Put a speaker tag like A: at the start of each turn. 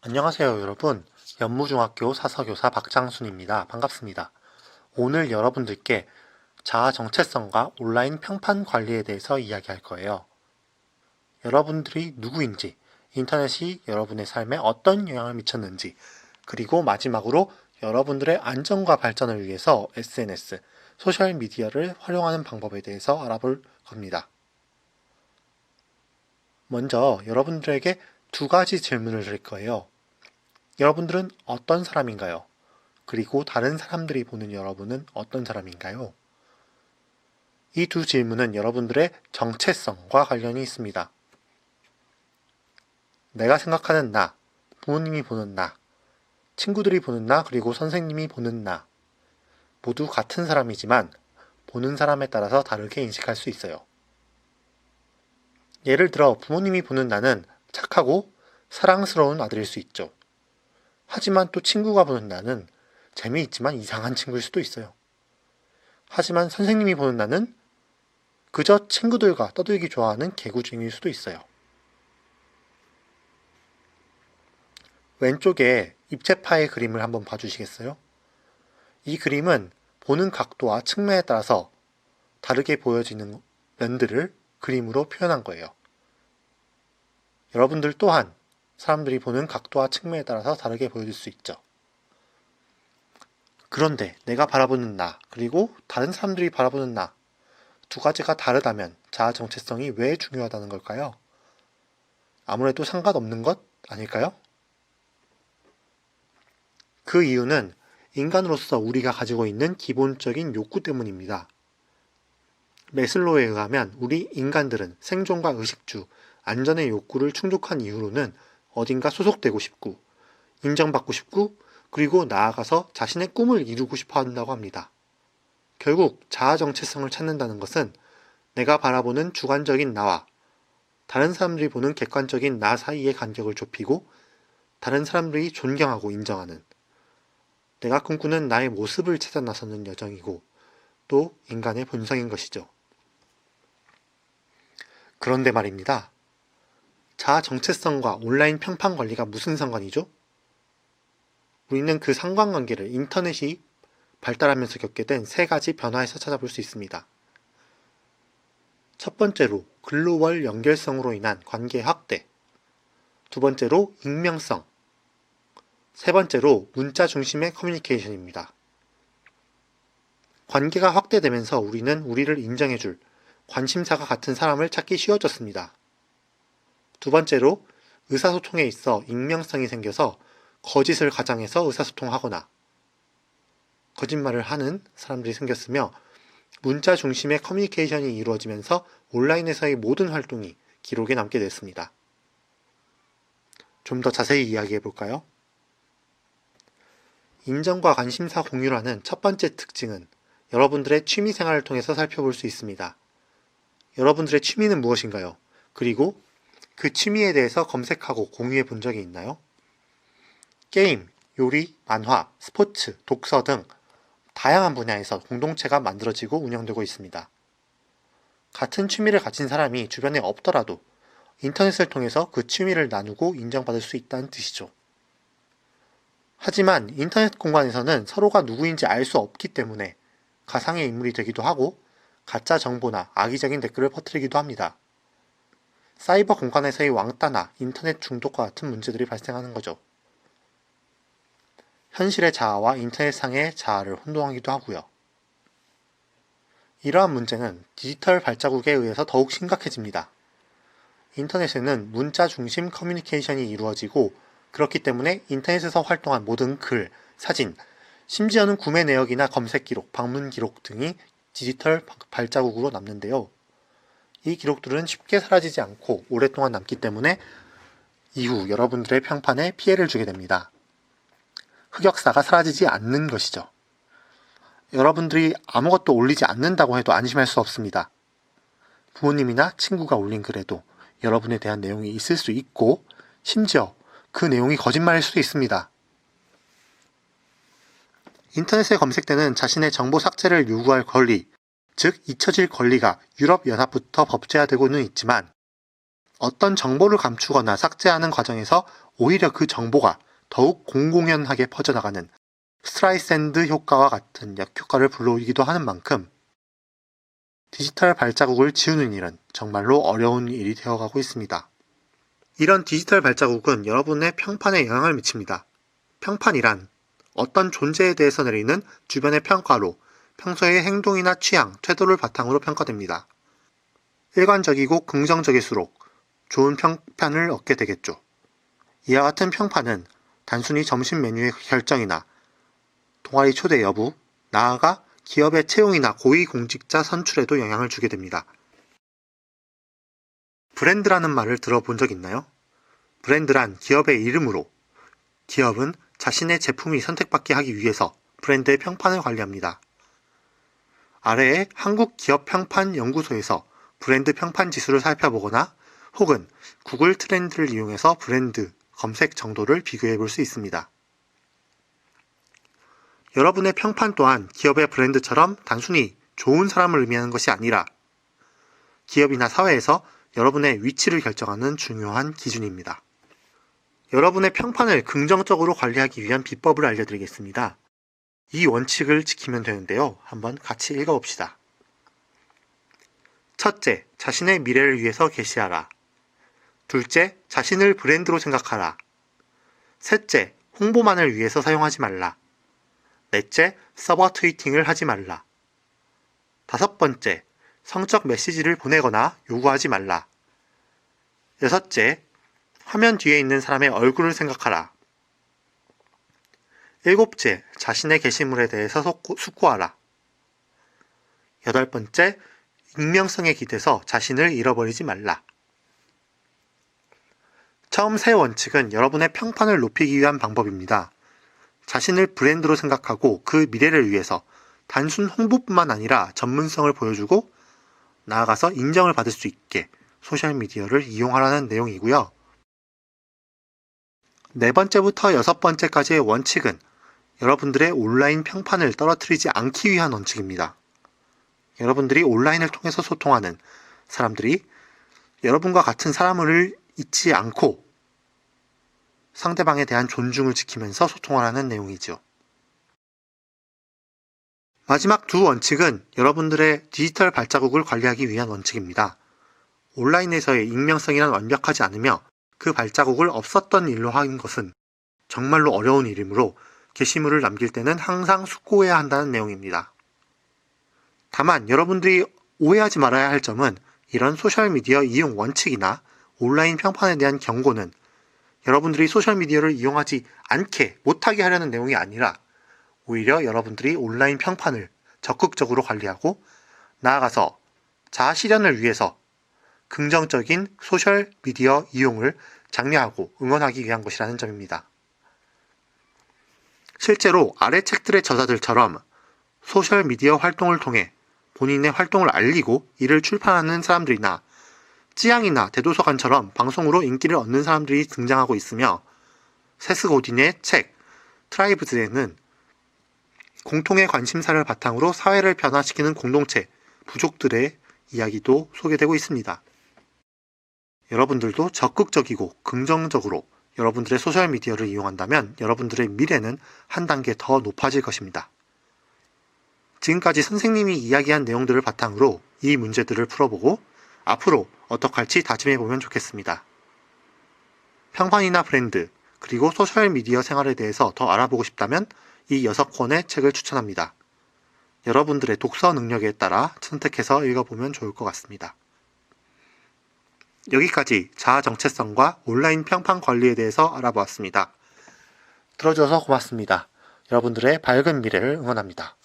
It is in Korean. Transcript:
A: 안녕하세요, 여러분. 연무중학교 사서교사 박장순입니다. 반갑습니다. 오늘 여러분들께 자아 정체성과 온라인 평판 관리에 대해서 이야기할 거예요. 여러분들이 누구인지, 인터넷이 여러분의 삶에 어떤 영향을 미쳤는지, 그리고 마지막으로 여러분들의 안전과 발전을 위해서 SNS, 소셜미디어를 활용하는 방법에 대해서 알아볼 겁니다. 먼저 여러분들에게 두 가지 질문을 드릴 거예요. 여러분들은 어떤 사람인가요? 그리고 다른 사람들이 보는 여러분은 어떤 사람인가요? 이 두 질문은 여러분들의 정체성과 관련이 있습니다. 내가 생각하는 나, 부모님이 보는 나, 친구들이 보는 나, 그리고 선생님이 보는 나. 모두 같은 사람이지만 보는 사람에 따라서 다르게 인식할 수 있어요. 예를 들어 부모님이 보는 나는 착하고 사랑스러운 아들일 수 있죠. 하지만 또 친구가 보는 나는 재미있지만 이상한 친구일 수도 있어요. 하지만 선생님이 보는 나는 그저 친구들과 떠들기 좋아하는 개구쟁이일 수도 있어요. 왼쪽에 입체파의 그림을 한번 봐주시겠어요? 이 그림은 보는 각도와 측면에 따라서 다르게 보여지는 면들을 그림으로 표현한 거예요. 여러분들 또한 사람들이 보는 각도와 측면에 따라서 다르게 보여질 수 있죠. 그런데 내가 바라보는 나, 그리고 다른 사람들이 바라보는 나, 두 가지가 다르다면 자아 정체성이 왜 중요하다는 걸까요? 아무래도 상관없는 것 아닐까요? 그 이유는 인간으로서 우리가 가지고 있는 기본적인 욕구 때문입니다. 메슬로에 의하면 우리 인간들은 생존과 의식주, 안전의 욕구를 충족한 이후로는 어딘가 소속되고 싶고, 인정받고 싶고, 그리고 나아가서 자신의 꿈을 이루고 싶어 한다고 합니다. 결국 자아 정체성을 찾는다는 것은 내가 바라보는 주관적인 나와 다른 사람들이 보는 객관적인 나 사이의 간격을 좁히고 다른 사람들이 존경하고 인정하는 내가 꿈꾸는 나의 모습을 찾아 나서는 여정이고 또 인간의 본성인 것이죠. 그런데 말입니다. 자아 정체성과 온라인 평판 관리가 무슨 상관이죠? 우리는 그 상관관계를 인터넷이 발달하면서 겪게 된 세 가지 변화에서 찾아볼 수 있습니다. 첫 번째로 글로벌 연결성으로 인한 관계 확대, 두 번째로 익명성, 세 번째로 문자 중심의 커뮤니케이션입니다. 관계가 확대되면서 우리는 우리를 인정해줄 관심사가 같은 사람을 찾기 쉬워졌습니다. 두 번째로 의사소통에 있어 익명성이 생겨서 거짓을 가장해서 의사소통하거나 거짓말을 하는 사람들이 생겼으며 문자 중심의 커뮤니케이션이 이루어지면서 온라인에서의 모든 활동이 기록에 남게 됐습니다. 좀 더 자세히 이야기해 볼까요? 인정과 관심사 공유라는 첫 번째 특징은 여러분들의 취미 생활을 통해서 살펴볼 수 있습니다. 여러분들의 취미는 무엇인가요? 그리고 그 취미에 대해서 검색하고 공유해 본 적이 있나요? 게임, 요리, 만화, 스포츠, 독서 등 다양한 분야에서 공동체가 만들어지고 운영되고 있습니다. 같은 취미를 가진 사람이 주변에 없더라도 인터넷을 통해서 그 취미를 나누고 인정받을 수 있다는 뜻이죠. 하지만 인터넷 공간에서는 서로가 누구인지 알 수 없기 때문에 가상의 인물이 되기도 하고 가짜 정보나 악의적인 댓글을 퍼뜨리기도 합니다. 사이버 공간에서의 왕따나 인터넷 중독과 같은 문제들이 발생하는 거죠. 현실의 자아와 인터넷상의 자아를 혼동하기도 하고요. 이러한 문제는 디지털 발자국에 의해서 더욱 심각해집니다. 인터넷에는 문자 중심 커뮤니케이션이 이루어지고 그렇기 때문에 인터넷에서 활동한 모든 글, 사진, 심지어는 구매 내역이나 검색 기록, 방문 기록 등이 디지털 발자국으로 남는데요. 이 기록들은 쉽게 사라지지 않고 오랫동안 남기 때문에 이후 여러분들의 평판에 피해를 주게 됩니다. 흑역사가 사라지지 않는 것이죠. 여러분들이 아무것도 올리지 않는다고 해도 안심할 수 없습니다. 부모님이나 친구가 올린 글에도 여러분에 대한 내용이 있을 수 있고 심지어 그 내용이 거짓말일 수도 있습니다. 인터넷에 검색되는 자신의 정보 삭제를 요구할 권리, 즉 잊혀질 권리가 유럽연합부터 법제화되고는 있지만 어떤 정보를 감추거나 삭제하는 과정에서 오히려 그 정보가 더욱 공공연하게 퍼져나가는 스트라이샌드 효과와 같은 역효과를 불러오기도 하는 만큼 디지털 발자국을 지우는 일은 정말로 어려운 일이 되어가고 있습니다. 이런 디지털 발자국은 여러분의 평판에 영향을 미칩니다. 평판이란 어떤 존재에 대해서 내리는 주변의 평가로 평소의 행동이나 취향, 태도를 바탕으로 평가됩니다. 일관적이고 긍정적일수록 좋은 평판을 얻게 되겠죠. 이와 같은 평판은 단순히 점심 메뉴의 결정이나 동아리 초대 여부, 나아가 기업의 채용이나 고위공직자 선출에도 영향을 주게 됩니다. 브랜드라는 말을 들어본 적 있나요? 브랜드란 기업의 이름으로, 기업은 자신의 제품이 선택받게 하기 위해서 브랜드의 평판을 관리합니다. 아래에 한국 기업 평판 연구소에서 브랜드 평판 지수를 살펴보거나 혹은 구글 트렌드를 이용해서 브랜드 검색 정도를 비교해 볼 수 있습니다. 여러분의 평판 또한 기업의 브랜드처럼 단순히 좋은 사람을 의미하는 것이 아니라 기업이나 사회에서 여러분의 위치를 결정하는 중요한 기준입니다. 여러분의 평판을 긍정적으로 관리하기 위한 비법을 알려드리겠습니다. 이 원칙을 지키면 되는데요. 한번 같이 읽어봅시다. 첫째, 자신의 미래를 위해서 게시하라. 둘째, 자신을 브랜드로 생각하라. 셋째, 홍보만을 위해서 사용하지 말라. 넷째, 서버 트위팅을 하지 말라. 다섯 번째, 성적 메시지를 보내거나 요구하지 말라. 여섯째, 화면 뒤에 있는 사람의 얼굴을 생각하라. 일곱째, 자신의 게시물에 대해서 숙고하라. 여덟 번째, 익명성에 기대서 자신을 잃어버리지 말라. 처음 세 원칙은 여러분의 평판을 높이기 위한 방법입니다. 자신을 브랜드로 생각하고 그 미래를 위해서 단순 홍보뿐만 아니라 전문성을 보여주고 나아가서 인정을 받을 수 있게 소셜미디어를 이용하라는 내용이고요. 네 번째부터 여섯 번째까지의 원칙은 여러분들의 온라인 평판을 떨어뜨리지 않기 위한 원칙입니다. 여러분들이 온라인을 통해서 소통하는 사람들이 여러분과 같은 사람을 잊지 않고 상대방에 대한 존중을 지키면서 소통하라는 내용이죠. 마지막 두 원칙은 여러분들의 디지털 발자국을 관리하기 위한 원칙입니다. 온라인에서의 익명성이란 완벽하지 않으며 그 발자국을 없었던 일로 하는 것은 정말로 어려운 일이므로 게시물을 남길 때는 항상 숙고해야 한다는 내용입니다. 다만 여러분들이 오해하지 말아야 할 점은 이런 소셜미디어 이용 원칙이나 온라인 평판에 대한 경고는 여러분들이 소셜미디어를 이용하지 않게 못하게 하려는 내용이 아니라 오히려 여러분들이 온라인 평판을 적극적으로 관리하고 나아가서 자아 실현을 위해서 긍정적인 소셜미디어 이용을 장려하고 응원하기 위한 것이라는 점입니다. 실제로 아래 책들의 저자들처럼 소셜미디어 활동을 통해 본인의 활동을 알리고 이를 출판하는 사람들이나 찌양이나 대도서관처럼 방송으로 인기를 얻는 사람들이 등장하고 있으며 세스 고딘의 책 트라이브즈에는 공통의 관심사를 바탕으로 사회를 변화시키는 공동체, 부족들의 이야기도 소개되고 있습니다. 여러분들도 적극적이고 긍정적으로 여러분들의 소셜미디어를 이용한다면 여러분들의 미래는 한 단계 더 높아질 것입니다. 지금까지 선생님이 이야기한 내용들을 바탕으로 이 문제들을 풀어보고 앞으로 어떻게 할지 다짐해보면 좋겠습니다. 평판이나 브랜드, 그리고 소셜미디어 생활에 대해서 더 알아보고 싶다면 이 6권의 책을 추천합니다. 여러분들의 독서 능력에 따라 선택해서 읽어보면 좋을 것 같습니다. 여기까지 자아 정체성과 온라인 평판 관리에 대해서 알아보았습니다. 들어줘서 고맙습니다. 여러분들의 밝은 미래를 응원합니다.